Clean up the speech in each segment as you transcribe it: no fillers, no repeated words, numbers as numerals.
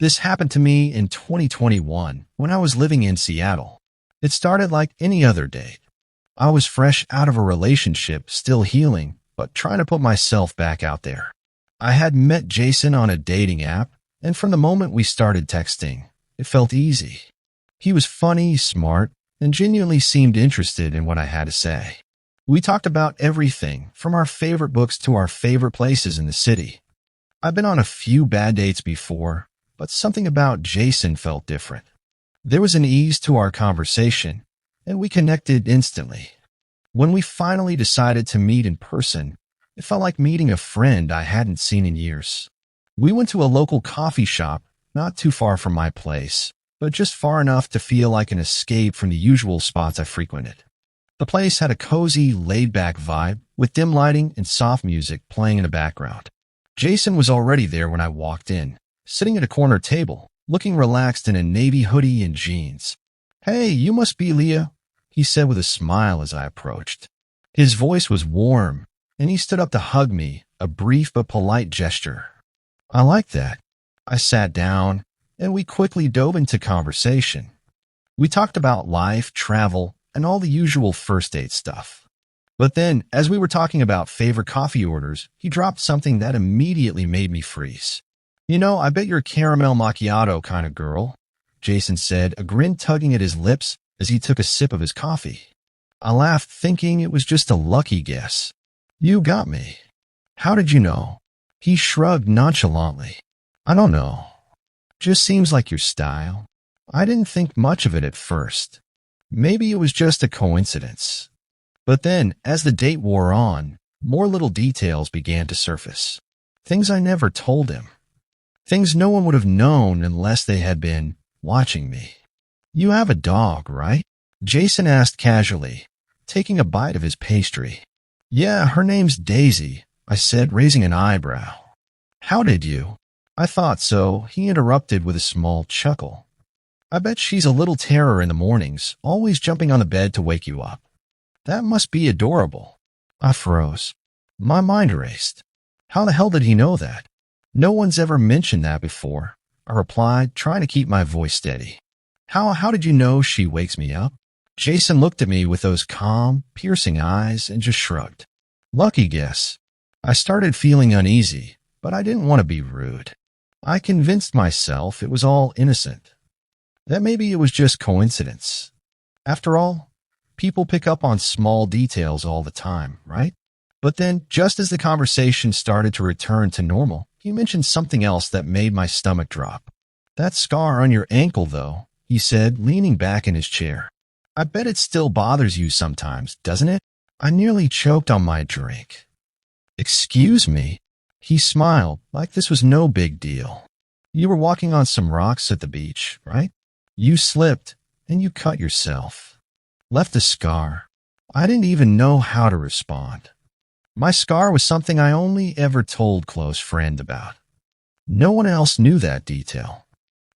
This happened to me in 2021 when I was living in Seattle. It started like any other date. I was fresh out of a relationship, still healing, but trying to put myself back out there. I had met Jason on a dating app, and from the moment we started texting, it felt easy. He was funny, smart, and genuinely seemed interested in what I had to say. We talked about everything from our favorite books to our favorite places in the city. I've been on a few bad dates before, but something about Jason felt different. There was an ease to our conversation, and we connected instantly. When we finally decided to meet in person, it felt like meeting a friend I hadn't seen in years. We went to a local coffee shop, not too far from my place, but just far enough to feel like an escape from the usual spots I frequented. The place had a cozy, laid-back vibe, with dim lighting and soft music playing in the background. Jason was already there when I walked in, sitting at a corner table, looking relaxed in a navy hoodie and jeans. "Hey, you must be Leah," he said with a smile as I approached. His voice was warm, and he stood up to hug me, a brief but polite gesture. I liked that. I sat down, and we quickly dove into conversation. We talked about life, travel, and all the usual first date stuff. But then, as we were talking about favorite coffee orders, he dropped something that immediately made me freeze. "You know, I bet you're a caramel macchiato kind of girl," Jason said, a grin tugging at his lips as he took a sip of his coffee. I laughed, thinking it was just a lucky guess. "You got me. How did you know?" He shrugged nonchalantly. "I don't know. Just seems like your style." I didn't think much of it at first. Maybe it was just a coincidence. But then, as the date wore on, more little details began to surface. Things I never told him. Things no one would have known unless they had been watching me. "You have a dog, right?" Jason asked casually, taking a bite of his pastry. "Yeah, her name's Daisy," I said, raising an eyebrow. "How did you?" "I thought so," he interrupted with a small chuckle. "I bet she's a little terror in the mornings, always jumping on the bed to wake you up." "That must be adorable." I froze. My mind raced. How the hell did he know that? "No one's ever mentioned that before," I replied, trying to keep my voice steady. How did you know she wakes me up?" Jason looked at me with those calm, piercing eyes and just shrugged. "Lucky guess." I started feeling uneasy, but I didn't want to be rude. I convinced myself it was all innocent, that maybe it was just coincidence. After all, people pick up on small details all the time, right? But then, just as the conversation started to return to normal, he mentioned something else that made my stomach drop. "That scar on your ankle, though," he said, leaning back in his chair. "I bet it still bothers you sometimes, doesn't it?" I nearly choked on my drink. "Excuse me?" He smiled, like this was no big deal. "You were walking on some rocks at the beach, right? You slipped, and you cut yourself. Left a scar." I didn't even know how to respond. My scar was something I only ever told close friend about. No one else knew that detail.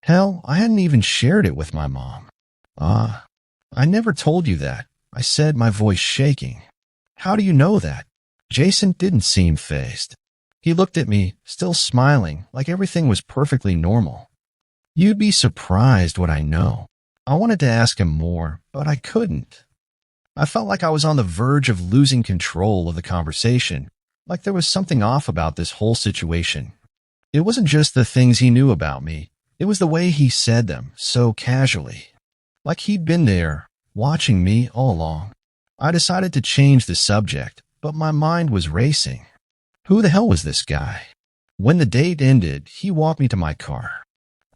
Hell, I hadn't even shared it with my mom. I never told you that," I said, my voice shaking. "How do you know that?" Jason didn't seem fazed. He looked at me, still smiling, like everything was perfectly normal. "You'd be surprised what I know." I wanted to ask him more, but I couldn't. I felt like I was on the verge of losing control of the conversation, like there was something off about this whole situation. It wasn't just the things he knew about me. It was the way he said them, so casually. Like he'd been there, watching me all along. I decided to change the subject, but my mind was racing. Who the hell was this guy? When the date ended, he walked me to my car.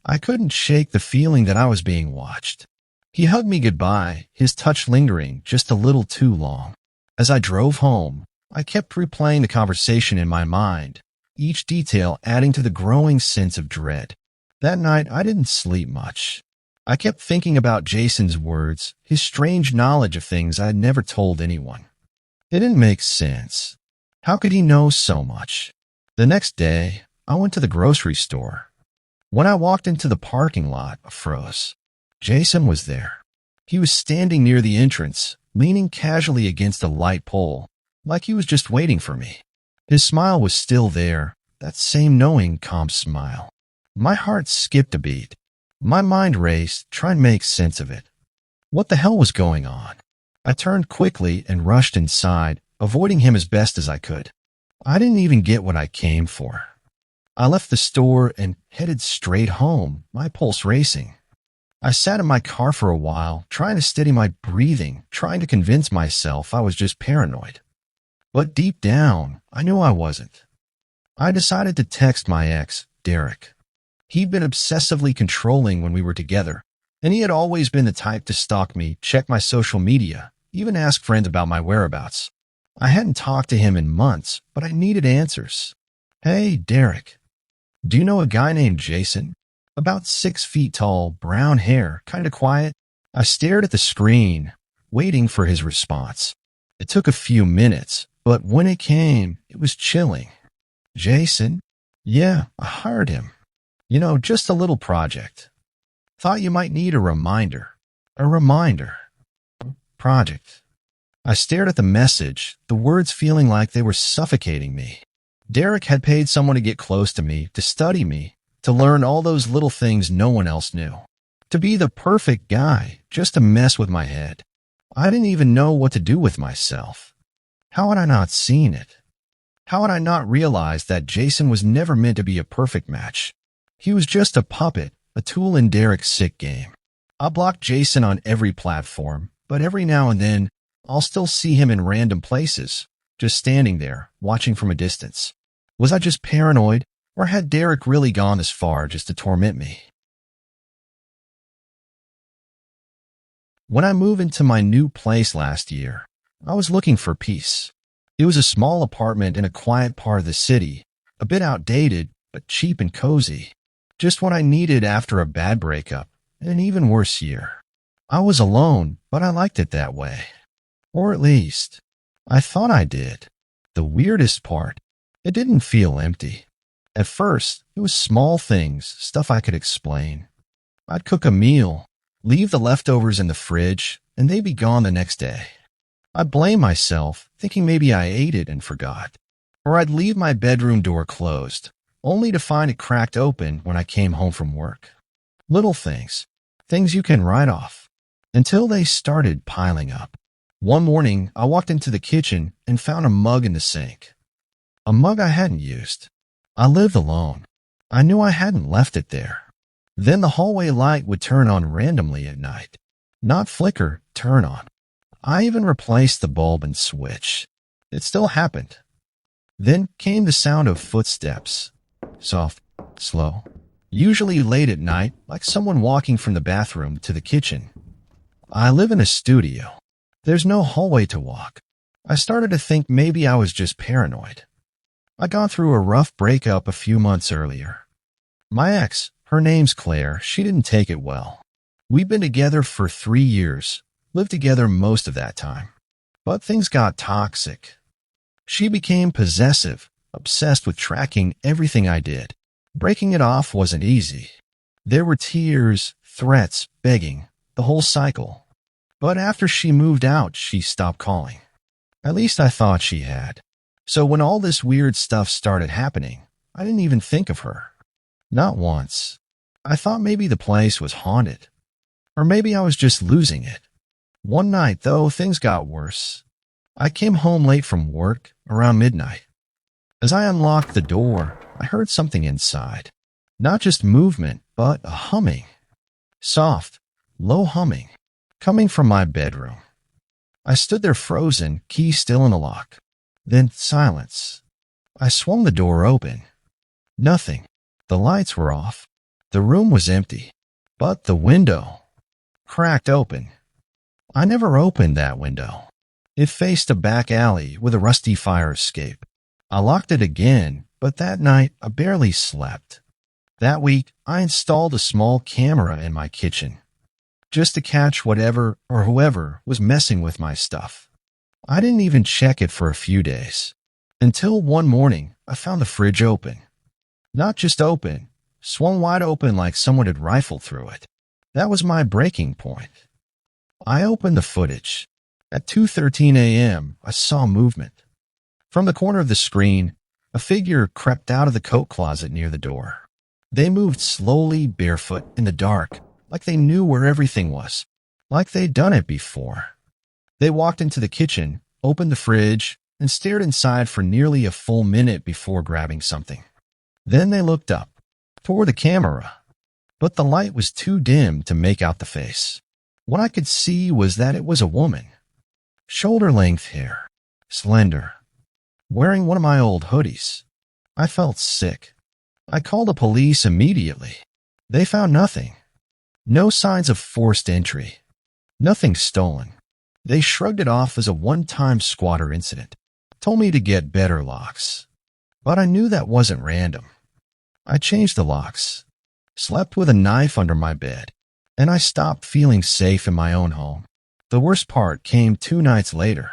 I couldn't shake the feeling that I was being watched. He hugged me goodbye, his touch lingering just a little too long. As I drove home, I kept replaying the conversation in my mind, each detail adding to the growing sense of dread. That night, I didn't sleep much. I kept thinking about Jason's words, his strange knowledge of things I had never told anyone. It didn't make sense. How could he know so much? The next day, I went to the grocery store. When I walked into the parking lot, I froze. Jason was there. He was standing near the entrance, leaning casually against a light pole, like he was just waiting for me. His smile was still there, that same knowing, calm smile. My heart skipped a beat. My mind raced, trying to make sense of it. What the hell was going on? I turned quickly and rushed inside, avoiding him as best as I could. I didn't even get what I came for. I left the store and headed straight home, my pulse racing. I sat in my car for a while, trying to steady my breathing, trying to convince myself I was just paranoid. But deep down, I knew I wasn't. I decided to text my ex, Derek. He'd been obsessively controlling when we were together, and he had always been the type to stalk me, check my social media, even ask friends about my whereabouts. I hadn't talked to him in months, but I needed answers. Hey, Derek. Do you know a guy named Jason? About 6 feet tall, brown hair, kind of quiet. I stared at the screen, waiting for his response. It took a few minutes, but when it came, it was chilling. Jason? Yeah, I hired him. Just a little project. Thought you might need a reminder. A reminder. Project. I stared at the message, the words feeling like they were suffocating me. Derek had paid someone to get close to me, to study me, to learn all those little things no one else knew. To be the perfect guy, just to mess with my head. I didn't even know what to do with myself. How had I not seen it? How had I not realized that Jason was never meant to be a perfect match? He was just a puppet, a tool in Derek's sick game. I blocked Jason on every platform, but every now and then, I'll still see him in random places, just standing there, watching from a distance. Was I just paranoid, or had Derek really gone this far just to torment me? When I moved into my new place last year, I was looking for peace. It was a small apartment in a quiet part of the city, a bit outdated, but cheap and cozy. Just what I needed after a bad breakup, and an even worse year. I was alone, but I liked it that way. Or at least, I thought I did. The weirdest part, it didn't feel empty. At first, it was small things, stuff I could explain. I'd cook a meal, leave the leftovers in the fridge, and they'd be gone the next day. I'd blame myself, thinking maybe I ate it and forgot. Or I'd leave my bedroom door closed, only to find it cracked open when I came home from work. Little things, things you can write off, until they started piling up. One morning, I walked into the kitchen and found a mug in the sink. A mug I hadn't used. I lived alone. I knew I hadn't left it there. Then the hallway light would turn on randomly at night. Not flicker, turn on. I even replaced the bulb and switch. It still happened. Then came the sound of footsteps. Soft, slow. Usually late at night, like someone walking from the bathroom to the kitchen. I live in a studio. There's no hallway to walk. I started to think maybe I was just paranoid. I got through a rough breakup a few months earlier. My ex, her name's Claire, she didn't take it well. We'd been together for 3 years, lived together most of that time. But things got toxic. She became possessive, obsessed with tracking everything I did. Breaking it off wasn't easy. There were tears, threats, begging, the whole cycle. But after she moved out, she stopped calling. At least I thought she had. So when all this weird stuff started happening, I didn't even think of her. Not once. I thought maybe the place was haunted. Or maybe I was just losing it. One night, though, things got worse. I came home late from work, around midnight. As I unlocked the door, I heard something inside. Not just movement, but a humming. Soft, low humming, coming from my bedroom. I stood there frozen, key still in the lock. Then silence. I swung the door open. Nothing. The lights were off. The room was empty. But the window, cracked open. I never opened that window. It faced a back alley with a rusty fire escape. I locked it again, but that night I barely slept. That week, I installed a small camera in my kitchen, just to catch whatever or whoever was messing with my stuff. I didn't even check it for a few days, until one morning I found the fridge open. Not just open, swung wide open like someone had rifled through it. That was my breaking point. I opened the footage. At 2:13 a.m., I saw movement. From the corner of the screen, a figure crept out of the coat closet near the door. They moved slowly, barefoot, in the dark, like they knew where everything was, like they'd done it before. They walked into the kitchen, opened the fridge, and stared inside for nearly a full minute before grabbing something. Then they looked up, toward the camera, but the light was too dim to make out the face. What I could see was that it was a woman. Shoulder-length hair, slender, wearing one of my old hoodies. I felt sick. I called the police immediately. They found nothing. No signs of forced entry. Nothing stolen. They shrugged it off as a one-time squatter incident, told me to get better locks. But I knew that wasn't random. I changed the locks, slept with a knife under my bed, and I stopped feeling safe in my own home. The worst part came 2 nights later.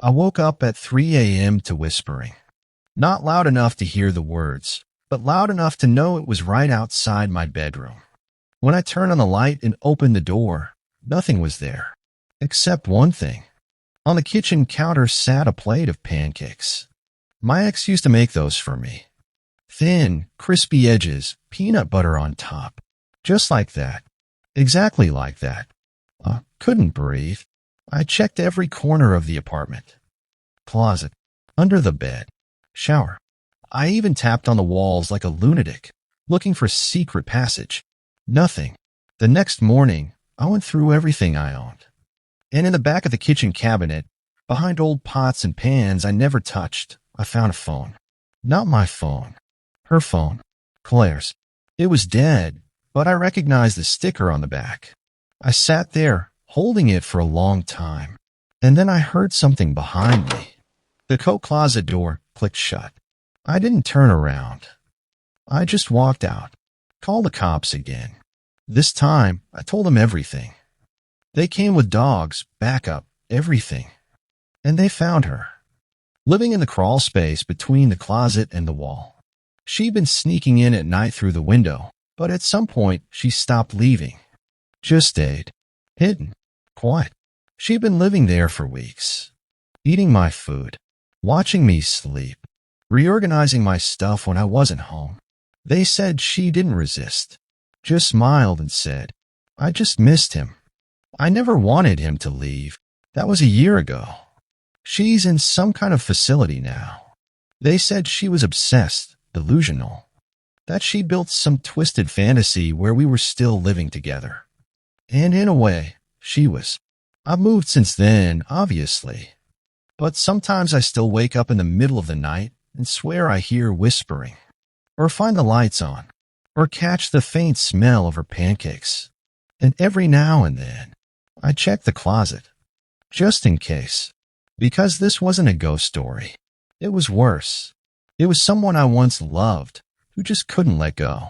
I woke up at 3 a.m. to whispering. Not loud enough to hear the words, but loud enough to know it was right outside my bedroom. When I turned on the light and opened the door, nothing was there, except one thing. On the kitchen counter sat a plate of pancakes. My ex used to make those for me. Thin, crispy edges, peanut butter on top. Just like that. Exactly like that. I couldn't breathe. I checked every corner of the apartment. Closet, under the bed, shower. I even tapped on the walls like a lunatic, looking for secret passage. Nothing. The next morning, I went through everything I owned. And in the back of the kitchen cabinet, behind old pots and pans I never touched, I found a phone. Not my phone. Her phone. Claire's. It was dead, but I recognized the sticker on the back. I sat there, holding it for a long time. And then I heard something behind me. The coat closet door clicked shut. I didn't turn around. I just walked out. Called the cops again. This time, I told them everything. They came with dogs, backup, everything. And they found her, living in the crawl space between the closet and the wall. She'd been sneaking in at night through the window, but at some point, she stopped leaving. Just stayed. Hidden. Quiet. She'd been living there for weeks. Eating my food. Watching me sleep. Reorganizing my stuff when I wasn't home. They said she didn't resist. Just smiled and said, I just missed him. I never wanted him to leave. That was a year ago. She's in some kind of facility now. They said she was obsessed, delusional. That she built some twisted fantasy where we were still living together. And in a way, she was. I've moved since then, obviously. But sometimes I still wake up in the middle of the night and swear I hear whispering. Or find the lights on. Or catch the faint smell of her pancakes. And every now and then, I check the closet. Just in case. Because this wasn't a ghost story. It was worse. It was someone I once loved who just couldn't let go.